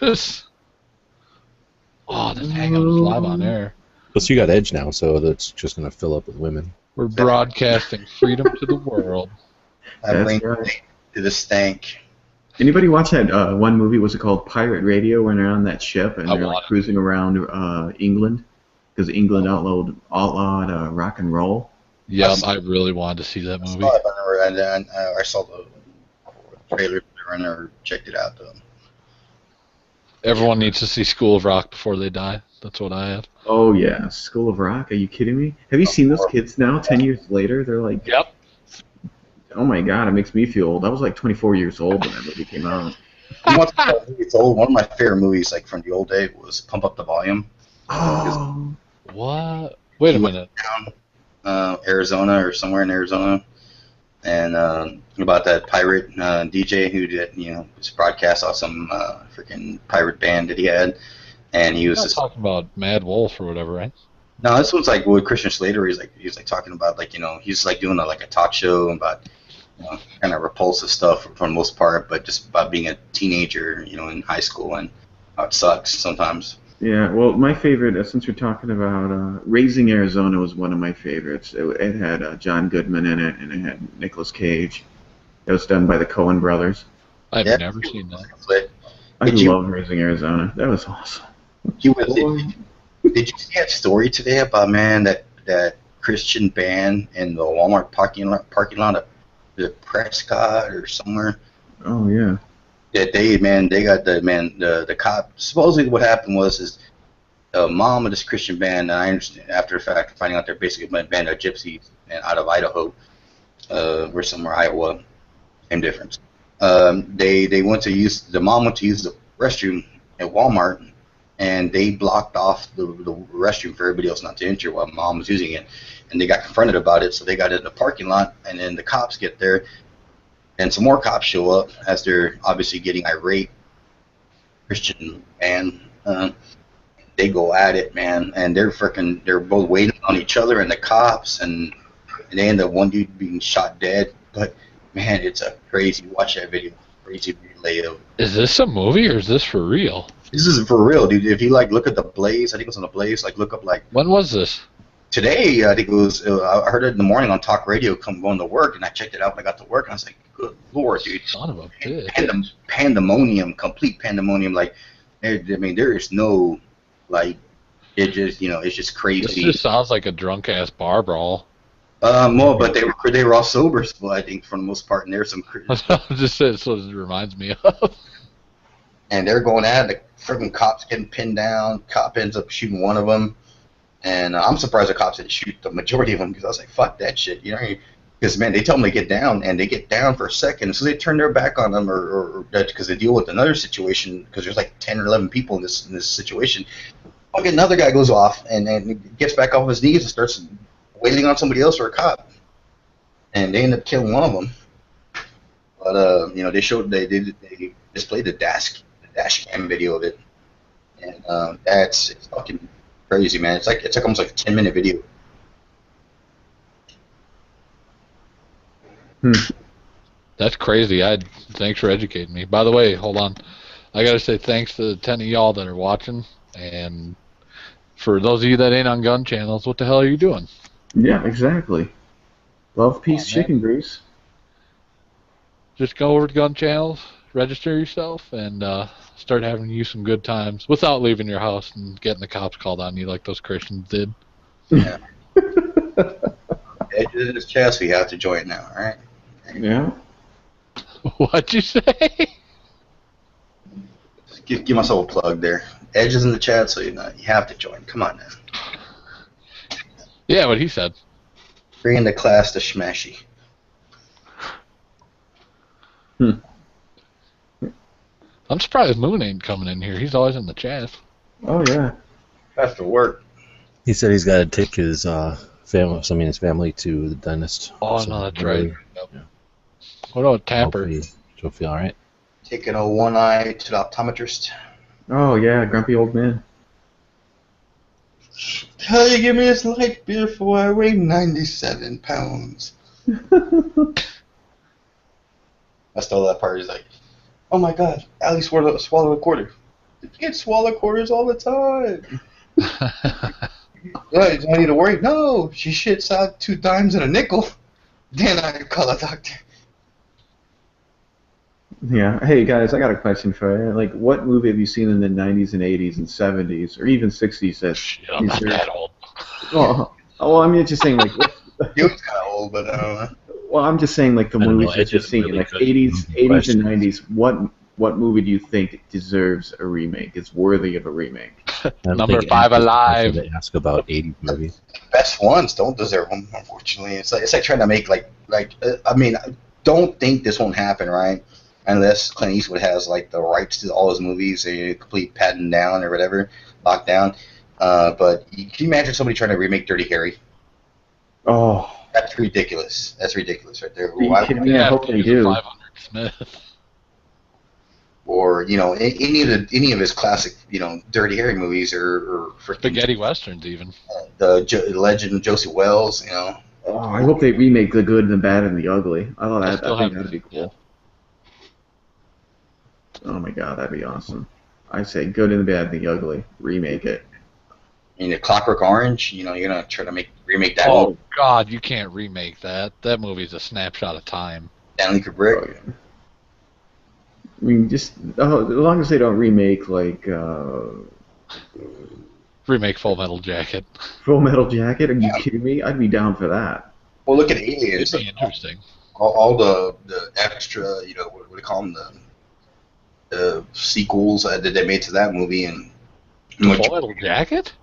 Oh, this hangout's live on air. Plus, you got Edge now, so that's just going to fill up with women. We're broadcasting freedom to the world. I bring right. To the stank. Anybody watch that one movie? Was it called Pirate Radio? When they're on that ship and they're like cruising around England because England outlawed rock and roll. Yeah, I really wanted to see that movie. I saw the trailer and never checked it out though. Everyone needs to see School of Rock before they die. That's what I have. Oh yeah, School of Rock. Are you kidding me? Have you seen those kids now? 10 years later, they're like. Yep. Oh my god, it makes me feel old. I was like 24 years old when that movie came out. It's old. One of my favorite movies, like from the old day, was Pump Up the Volume. Oh. What? Wait a minute. Down, Arizona or somewhere in Arizona, and about that pirate DJ who did, his broadcast off some freaking pirate band that he had, and he was just talking about Mad Wolf or whatever, right? No, this one's like with Christian Slater. He's like talking about he's like doing a talk show about kind of repulsive stuff for the most part, but just about being a teenager, in high school and how it sucks sometimes. Yeah, well, my favorite, since we're talking about Raising Arizona, was one of my favorites. It had John Goodman in it, and it had Nicolas Cage. It was done by the Coen brothers. I've never seen that. I love Raising Arizona. That was awesome. Did you see that story today about, man, that Christian band in the Walmart parking lot of the Prescott or somewhere? Oh yeah. That they got the cop. Supposedly what happened was the mom of this Christian band. And I understand after the fact, finding out they're basically a band of gypsies and out of Idaho, or somewhere Iowa, same difference. They went to use the mom went to use the restroom at Walmart. And they blocked off the restroom for everybody else not to enter while mom was using it. And they got confronted about it, so they got in the parking lot, and then the cops get there, and some more cops show up as they're obviously getting irate. Christian band, they go at it, man, and they're both waiting on each other and the cops, and they end up one dude being shot dead. But, man, it's a crazy, watch that video, crazy relay of. Is this a movie or is this for real? This is for real, dude. If you look at the Blaze, I think it was on the Blaze. Look up When was this? Today. I think it was. I heard it in the morning on talk radio. Going to work, and I checked it out when I got to work, and I was like, "Good Lord, dude!" Son of a bitch. Pandemonium, complete pandemonium. There is no, it just, it's just crazy. This just sounds like a drunk ass bar brawl. Well, but they were all sober, so I think for the most part, and there's some. Just said so. It reminds me of. And they're going at it. The freaking cops getting pinned down. Cop ends up shooting one of them. And I'm surprised the cops didn't shoot the majority of them because I was like, fuck that shit. Because, man, they tell them to get down, and they get down for a second. So they turn their back on them or because they deal with another situation because there's 10 or 11 people in this situation. Fucking another guy goes off and gets back off his knees and starts wailing on somebody else or a cop. And they end up killing one of them. But, they displayed the dash cam video of it, and it's fucking crazy, man. It's almost like a 10-minute video. That's crazy. Thanks for educating me. By the way, hold on. I gotta say thanks to the 10 of y'all that are watching, and for those of you that ain't on gun channels, what the hell are you doing? Yeah, exactly. Love, peace, chicken grease. Just go over to gun channels, register yourself, and start having you some good times without leaving your house and getting the cops called on you like those Christians did. Yeah. Edges in his chest, we have to join now, all right? Yeah. What'd you say? Just give myself a plug there. Edges in the chat, so you have to join. Come on now. Yeah, what he said. Bring in the class to Smashy. I'm surprised Moon ain't coming in here. He's always in the chat. Oh yeah. Has to work. He said he's got to take his family to the dentist. Oh no, that's right. Yep. Yeah. What about Tapper? She'll feel all right. Taking a one eye to the optometrist. Oh yeah, grumpy old man. How you give me this light beer for I weigh 97 pounds? I stole that part. He's like, oh my god, Allie swallowed a quarter. Kids swallow quarters all the time. Yeah, you don't need to worry. No, she shits out 2 dimes and a nickel. Then I call a doctor. Yeah. Hey guys, I got a question for you. Like, what movie have you seen in the '90s and '80s and '70s or even '60s that Shit, I'm not deserves? that old. Well, I mean, just saying like. He was kind of old, but I don't know. Well, I'm just saying like the I don't know. movies It's that you've just seen, really like good '80s, movie '80s and questions. '90s. What movie do you think deserves a remake? Is worthy of a remake? I don't Number think 5 Ash is the person alive. to ask about 80s movies. Best ones don't deserve them, unfortunately. It's like trying to make I mean, I don't think this won't happen, right? Unless Clint Eastwood has like the rights to all his movies, a complete patent down or whatever, locked down. But can you imagine somebody trying to remake Dirty Harry? Oh, That's ridiculous. That's ridiculous right there. are you Why kidding would me? I Yeah, hope they use a do. 500 Smith. or any of his classic Dirty Harry movies or freaking Spaghetti westerns, even. the Legend of Josie Wells, Oh, I hope they remake The Good, the Bad, and the Ugly. I thought I that. still I think haven't that'd be seen that. cool. Oh my god, that'd be awesome. I say Good and the Bad and the Ugly. Remake it. The Clockwork Orange. You're gonna try to remake that Oh, movie. God, you can't remake that. That movie's a snapshot of time. Stanley Oh, Kubrick. yeah. I mean, just as long as they don't remake like Remake Full Metal Jacket. Full Metal Jacket. Are you kidding me? I'd be down for that. Well, look at It'd Aliens. be interesting. All the extra, what do they call them, the sequels that they made to that movie, and Full Metal Jacket?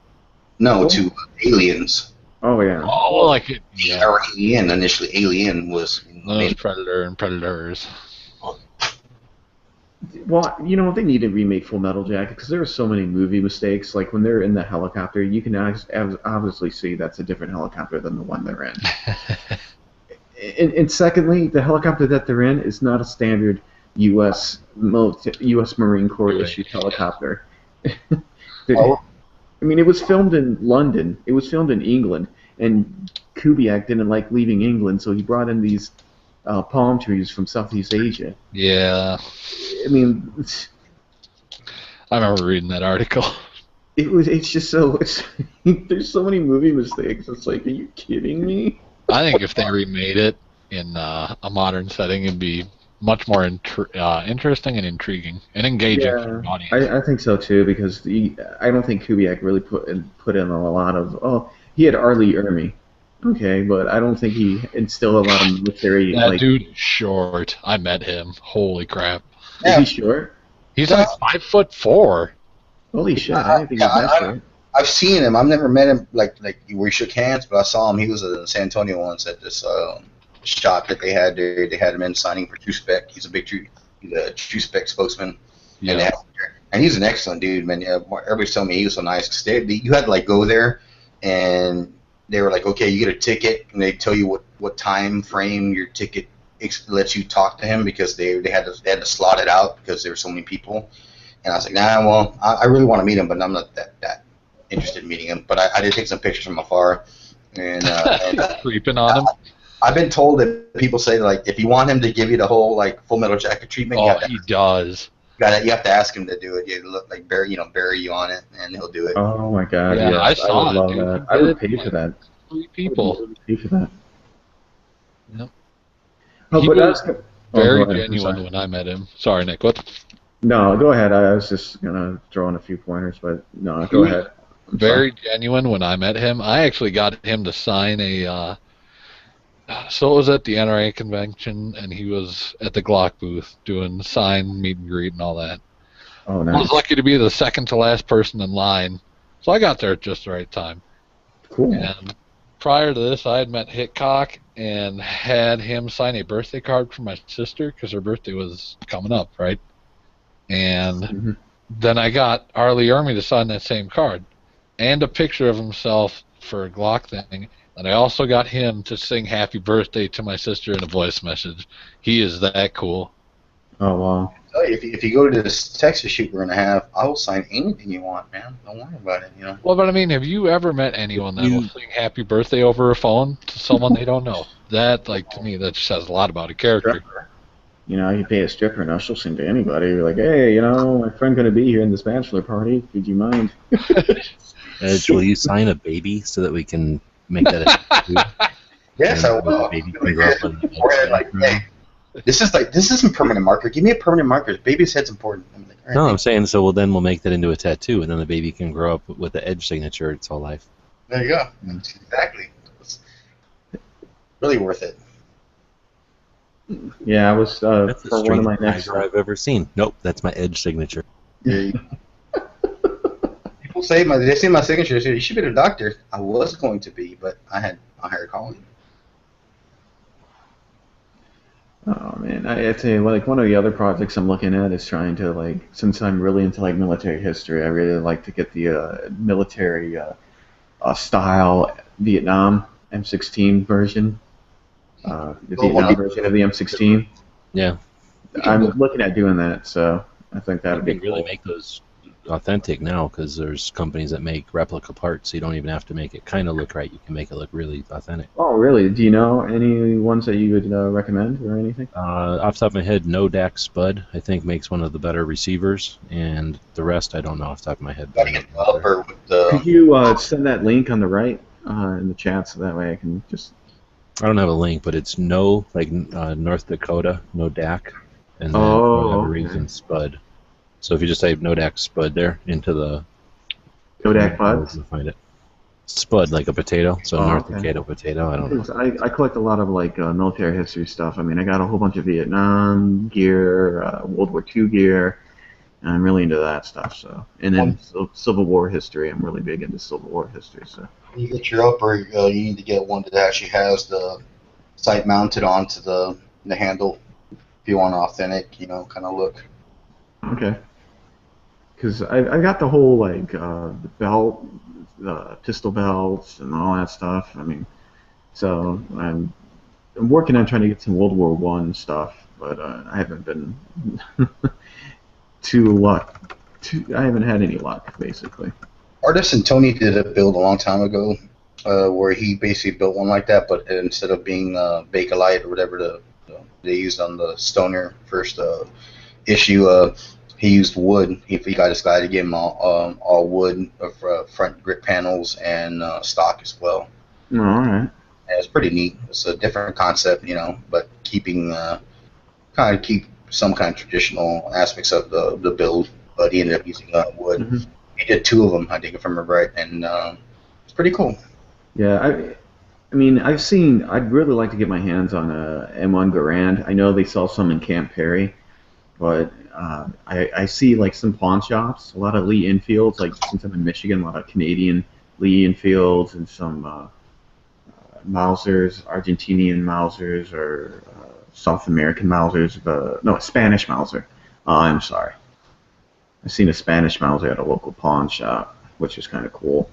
no, to Aliens. Oh yeah. Oh, like it. Yeah. Or Alien. Initially, Alien was Those made. Predator and Predators. Well, they need to remake Full Metal Jacket because there are so many movie mistakes. Like when they're in the helicopter, you can obviously see that's a different helicopter than the one they're in. And secondly, the helicopter that they're in is not a standard U.S. U.S. Marine Corps issued helicopter. Oh, I mean, it was filmed in London. It was filmed in England, and Kubiak didn't like leaving England, so he brought in these palm trees from Southeast Asia. Yeah. I mean, I remember reading that article. it's just so there's so many movie mistakes. It's like, are you kidding me? I think if they remade it in a modern setting, it'd be much more interesting and intriguing and engaging for the audience. I think so too because I don't think Kubiak really put in a lot of. Oh, he had R. Lee Ermey, okay, but I don't think he instilled a lot of military. That like, dude is short. I met him. Holy crap. is he short? He's like 5'4". Holy shit! I didn't think he was that short. I've seen him. I've never met him like we shook hands, but I saw him. He was in San Antonio once at this shop that they had there. They had him in signing for True Spec. He's a True Spec spokesman. Yeah. And he's an excellent dude, man. Yeah, everybody's telling me he was so nice. 'Cause you had to like go there, and they were like, okay, you get a ticket, and they tell you what time frame your ticket lets you talk to him because they had to slot it out because there were so many people. And I was like, nah, well, I really want to meet him, but I'm not that interested in meeting him. But I did take some pictures from afar, and Creeping on him. I've been told that people say that, like, if you want him to give you the whole like Full Metal Jacket treatment, Oh, he does. you have to ask him to do it. You look like bury you on it, and he'll do it. Oh my god! Yeah, yes, I saw would it, love dude. that. I would pay for that. 3 people. I would pay for that. Yep. Oh, He but was that's Very go ahead, I'm genuine sorry. when I met him. Sorry, Nick. What? No, go ahead. I was just gonna throw in a few pointers, but no, go ahead. I'm Very genuine when I met him. I actually got him to sign a. So it was at the NRA convention, and he was at the Glock booth doing sign, meet and greet, and all that. sorry. Oh, I nice. was lucky to be the second to last person in line, so I got there at just the right time. Cool. And prior to this, I had met Hitchcock and had him sign a birthday card for my sister because her birthday was coming up, right? And Mhm. then I got Arlie Ermy to sign that same card and a picture of himself for a Glock thing. And I also got him to sing happy birthday to my sister in a voice message. He is that cool. Oh wow. Tell you, if you go to this Texas shoot we're gonna have, I will sign anything you want, man. Don't worry about it. Well, but I mean, have you ever met anyone that will sing happy birthday over a phone to someone they don't know? That, like, to me, that just says a lot about a character. You know, you pay a stripper and she'll sing to anybody. You're like, hey, you know, my friend gonna be here in this bachelor party. Would you mind? Edge, will you sign a baby so that we can make that a tattoo? Yes, And I the will. baby can grow up with an Or edge like, signature on hey, this isn't permanent marker. Give me a permanent marker. Baby's head's important. I'm like, all it. No, right, I'm saying so. Well, then we'll make that into a tattoo, and then the baby can grow up with the edge signature its whole life. there you go. Exactly. It's really worth it. Yeah, I was That's the for one of my strangest next. tiger I've ever seen. Nope, that's my edge signature. There you go. People say they see my signature. They say you should be a doctor. I was going to be, but I had calling. Oh man, I'd say like one of the other projects I'm looking at is trying to like, since I'm really into like military history, I really like to get the military style Vietnam M16 version, the Well, Vietnam version of the M16. Yeah, I'm looking at doing that, so I think you that'd be can really cool. make those authentic now because there's companies that make replica parts, so you don't even have to make it kind of look right. You can make it look really authentic. Oh, really? Do you know any ones that you would recommend or anything? Off the top of my head, No Dak Spud I think makes one of the better receivers, and the rest I don't know off the top of my head. Gotta get a developer with Could the. you send that link on the right in the chat so that way I can just. I don't have a link, but it's No like North Dakota, No Dak, and then for Oh, whatever okay. reason Spud. So if you just type No Dak Spud there into the Kodak Buds? you'll find it. Spud like a potato, so Oh, North okay. Dakota potato. I don't know. Because I collect a lot of like military history stuff. I mean, I got a whole bunch of Vietnam gear, World War II gear, and I'm really into that stuff. So, and then Civil War history. I'm really big into Civil War history. So, When you get your upper, you need to get one that actually has the sight mounted onto the handle. If you want an authentic, kind of look. okay. Because I got the whole like the belt, the pistol belts, and all that stuff. I mean, so I'm working on trying to get some World War One stuff, but I haven't been too luck. I haven't had any luck, basically. Artisan Tony did a build a long time ago, where he basically built one like that, but instead of being Bakelite or whatever they used on the Stoner first issue, he used wood. He got this guy to give him all wood front grip panels and stock as well. Oh, all right. And it's pretty neat. It's a different concept, but keeping kind of keep some kind of traditional aspects of the build. But he ended up using wood. Mm-hmm. He did two of them, I think, if I remember right, and it's pretty cool. Yeah, I mean, I'd really like to get my hands on a M1 Garand. I know they sell some in Camp Perry, but I see like some pawn shops, a lot of Lee Enfields. Like since I'm in Michigan, a lot of Canadian Lee Enfields and some Mausers, Argentinian Mausers, or South American Mausers. No, a Spanish Mauser. I'm sorry. I've seen a Spanish Mauser at a local pawn shop, which is kind of cool.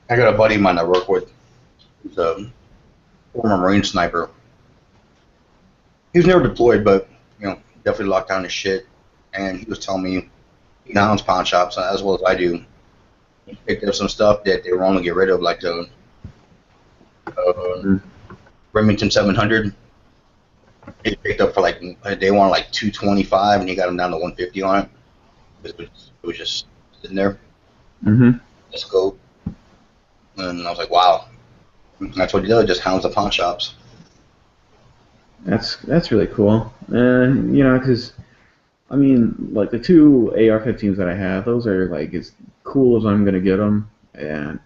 I got a buddy of mine I work with. He's a former Marine sniper. He was never deployed, but definitely locked down his shit. And he was telling me he hounds pawn shops as well as I do. He picked up some stuff that they were only get rid of, like the Remington 700. He picked up for they wanted like 225, and he got him down to 150 on it. It was just sitting there. Mm-hmm. Let's go. And I was like, wow. That's what he does, just hounds the pawn shops. That's really cool. Because I mean, like the two AR-15s that I have, those are like as cool as I'm gonna get them. And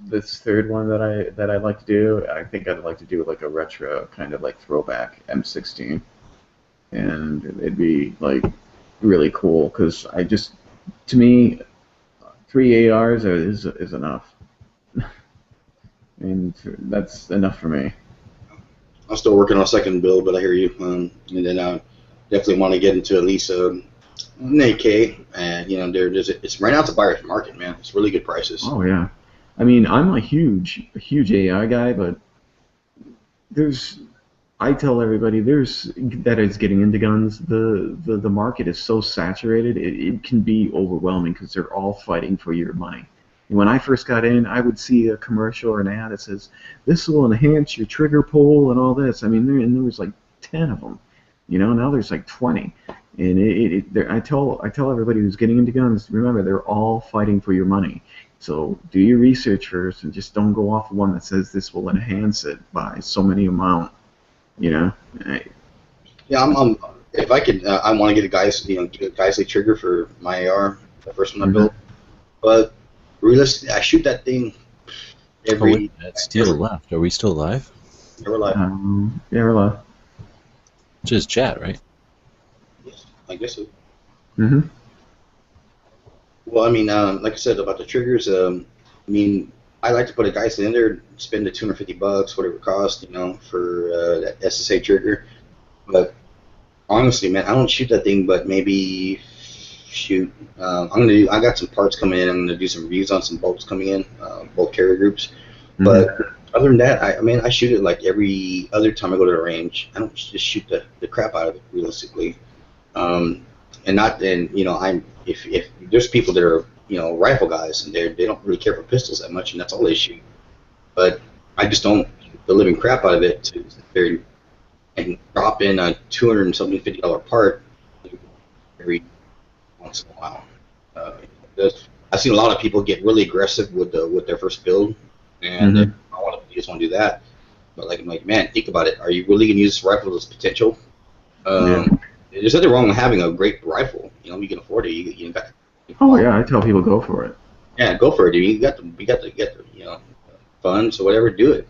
this third one that I'd like to do, I think I'd like to do like a retro kind of like throwback M16, and it'd be like really cool because to me, 3 ARs is enough. And that's enough for me. I'm still working on a second build, but I hear you. And then I definitely want to get into at least an AK. And it's right now it's a buyer's market, man. It's really good prices. Oh yeah, I mean I'm a huge AI guy, but I tell everybody that is getting into guns. The market is so saturated, it can be overwhelming because they're all fighting for your money. When I first got in, I would see a commercial or an ad that says, "This will enhance your trigger pull and all this." I mean, there was like 10 of them. Now there's like 20. And I tell everybody who's getting into guns, remember, they're all fighting for your money. So do your research first, and just don't go off the one that says this will enhance it by so many amount. You know. Yeah, if I could, I want to get get a Geisley trigger for my AR, the first one I built. But realistically, I shoot that thing every. Steel left. Are we still live? Yeah, we're live. Yeah, we're live. Just chat, right? Yes, I guess so. Mm-hmm. Well, I mean, like I said about the triggers, I mean, I like to put a Geisley in there, spend the $250, whatever it costs, for that SSA trigger. But honestly, man, I don't shoot that thing, but maybe shoot. I got some parts coming in. I'm gonna do some reviews on some bolts coming in, bolt carrier groups. Mm-hmm. But other than that, I shoot it like every other time I go to the range. I don't just shoot the crap out of it realistically. And if there's people that are rifle guys and they don't really care for pistols that much and that's all they shoot. But I just don't shoot the living crap out of it to sit there and drop in a $250 part every once in a while. I've seen a lot of people get really aggressive with their first build, and I just want to do that. But I'm like, man, think about it. Are you really going to use this rifle to its potential? There's nothing wrong with having a great rifle. You can afford it. You got. Oh yeah, I tell people go for it. Yeah, go for it, dude. You got the funds or whatever. Do it.